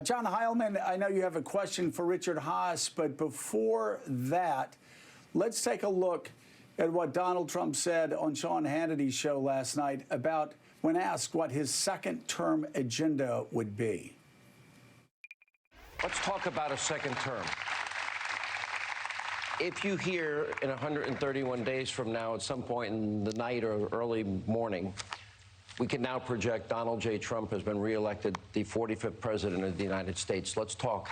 John Heilman, I know you have a question for Richard Haass, but before that, let's take a look at what Donald Trump said on Sean Hannity's show last night about when asked what his second-term agenda would be. Let's talk about a second term. If you hear in 131 days from now, at some point in the night or early morning, we can now project Donald J. Trump has been reelected the 45th president of the United States. Let's talk.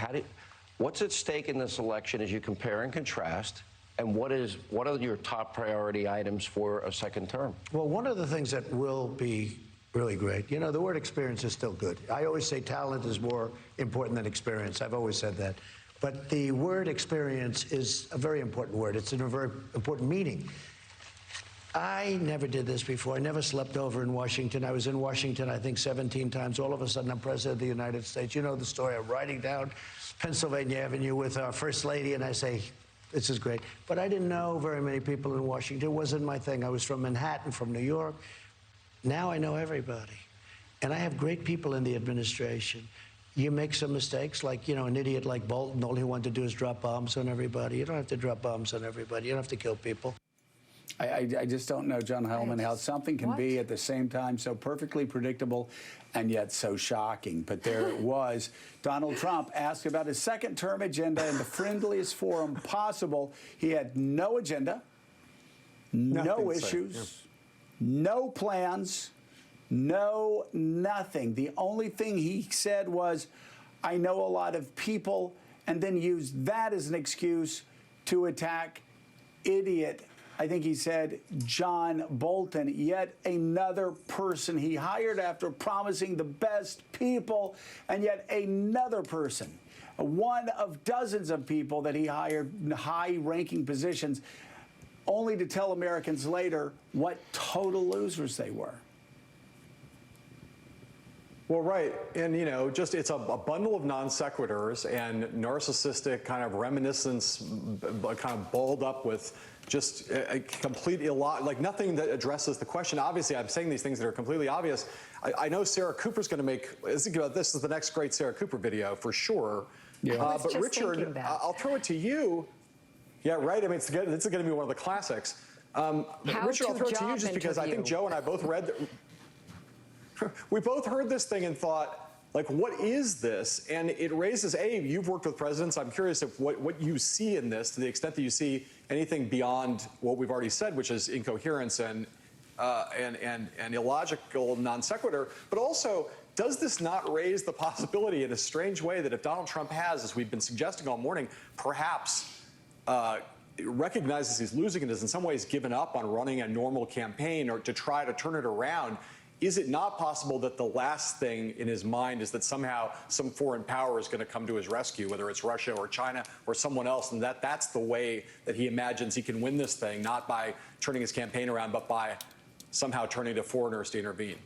What's at stake in this election as you compare and contrast? And what are your top priority items for a second term? Well, one of the things that will be really great, you know, the word experience is still good. I always say talent is more important than experience. I've always said that. But the word experience is a very important word. It's in a very important meaning. I never did this before. I never slept over in Washington. I was in Washington, I think, 17 times. All of a sudden, I'm president of the United States. You know the story. I'm riding down Pennsylvania Avenue with our First Lady, and I say, this is great. But I didn't know very many people in Washington. It wasn't my thing. I was from Manhattan, from New York. Now I know everybody. And I have great people in the administration. You make some mistakes, like, you know, an idiot like Bolton, all he wanted to do is drop bombs on everybody. You don't have to drop bombs on everybody. You don't have to kill people. I just don't know, John Heilman, how something can be at the same time so perfectly predictable and yet so shocking. But there it was. Donald Trump asked about his second-term agenda in the friendliest forum possible. He had no agenda, no issues, no plans, nothing. The only thing he said was, I know a lot of people, and then used that as an excuse to attack idiot, I think he said, John Bolton, yet another person he hired after promising the best people, and yet another person, one of dozens of people that he hired in high-ranking positions, only to tell Americans later what total losers they were. Well, right. And, you know, just it's a bundle of non sequiturs and narcissistic kind of reminiscence, kind of balled up with just a complete like nothing that addresses the question. Obviously, I'm saying these things that are completely obvious. I know Sarah Cooper's going to make, this is the next great Sarah Cooper video for sure. Yeah. But Richard, I'll throw it to you. Yeah, right. I mean, this is going to be one of the classics. Richard, I'll throw it to you just because I think Joe and I both read we both heard this thing and thought, like, what is this? And it raises, you've worked with presidents. I'm curious if what you see in this, to the extent that you see anything beyond what we've already said, which is incoherence and illogical non sequitur. But also, does this not raise the possibility in a strange way that if Donald Trump has, as we've been suggesting all morning, perhaps recognizes he's losing and has in some ways given up on running a normal campaign or to try to turn it around? Is it not possible that the last thing in his mind is that somehow some foreign power is going to come to his rescue, whether it's Russia or China or someone else, and that's the way that he imagines he can win this thing, not by turning his campaign around, but by somehow turning to foreigners to intervene?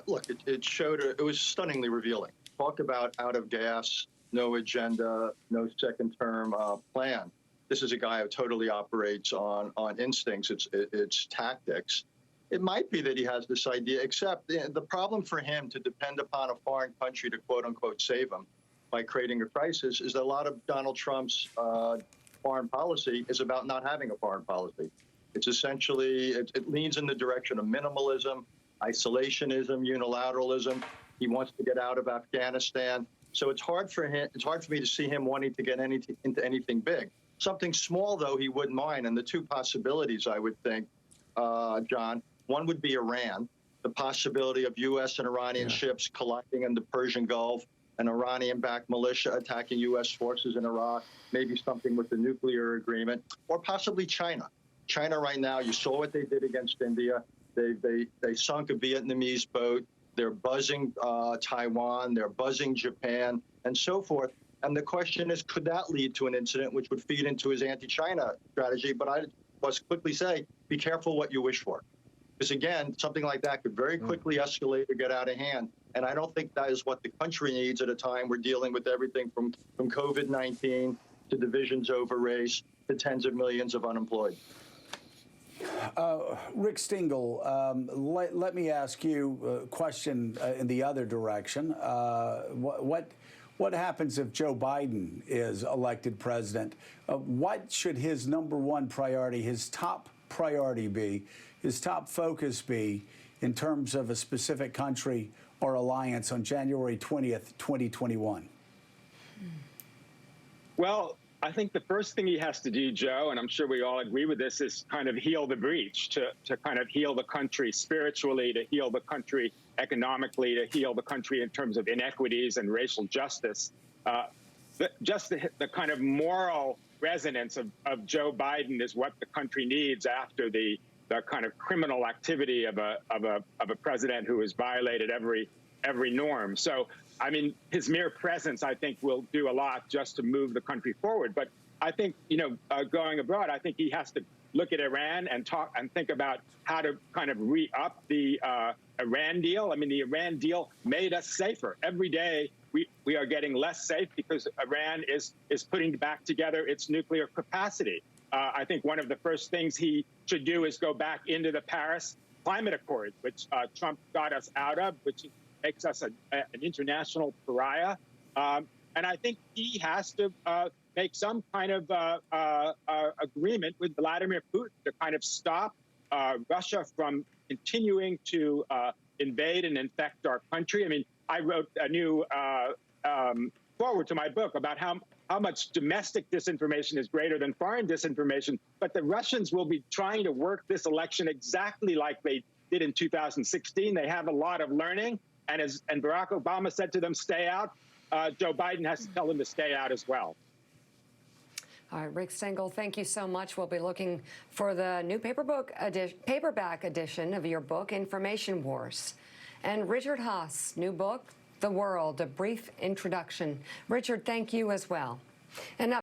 Look, it was stunningly revealing. Talk about out of gas, no agenda, no second-term plan. This is a guy who totally operates on instincts. It's tactics. It might be that he has this idea, except the problem for him to depend upon a foreign country to quote-unquote save him by creating a crisis is that a lot of Donald Trump's foreign policy is about not having a foreign policy. It's essentially, it leans in the direction of minimalism, isolationism, unilateralism. He wants to get out of Afghanistan. So it's hard for me to see him wanting to get into anything big. Something small, though, he wouldn't mind. And the two possibilities, I would think, John, one would be Iran, the possibility of U.S. and Iranian ships colliding in the Persian Gulf, an Iranian-backed militia attacking U.S. forces in Iraq, maybe something with the nuclear agreement, or possibly China. China right now, you saw what they did against India. They sunk a Vietnamese boat. They're buzzing Taiwan. They're buzzing Japan, and so forth. And the question is, could that lead to an incident which would feed into his anti-China strategy? But I must quickly say, be careful what you wish for. Because, again, something like that could very quickly escalate or get out of hand. And I don't think that is what the country needs at a time we're dealing with everything from COVID-19 to divisions over race to tens of millions of unemployed. Rick Stingel, let me ask you a question in the other direction. What happens if Joe Biden is elected president? What should his #1 priority, his top priority be, his top focus be in terms of a specific country or alliance on January 20th, 2021? Well, I think the first thing he has to do, Joe, and I'm sure we all agree with this, is kind of heal the breach, to kind of heal the country spiritually, to heal the country economically, to heal the country in terms of inequities and racial justice. Just the kind of moral resonance of Joe Biden is what the country needs after the kind of criminal activity of a president who has violated every norm. So, I mean, his mere presence, I think, will do a lot just to move the country forward. But I think, going abroad, I think he has to look at Iran and talk and think about how to kind of re-up the Iran deal. I mean, the Iran deal made us safer. Every day we are getting less safe because Iran is putting back together its nuclear capacity. I think one of the first things he should do is go back into the Paris Climate Accord, which Trump got us out of, which makes us an international pariah. And I think he has to make some kind of agreement with Vladimir Putin to kind of stop Russia from continuing to invade and infect our country. I mean, I wrote a new forward to my book about how much domestic disinformation is greater than foreign disinformation. But the Russians will be trying to work this election exactly like they did in 2016. They have a lot of learning. And Barack Obama said to them, stay out, Joe Biden has to tell them to stay out as well. All right, Rick Stengel, thank you so much. We'll be looking for the new paperback edition of your book, Information Wars. And Richard Haass, new book, The World, A Brief Introduction. Richard, thank you as well. And now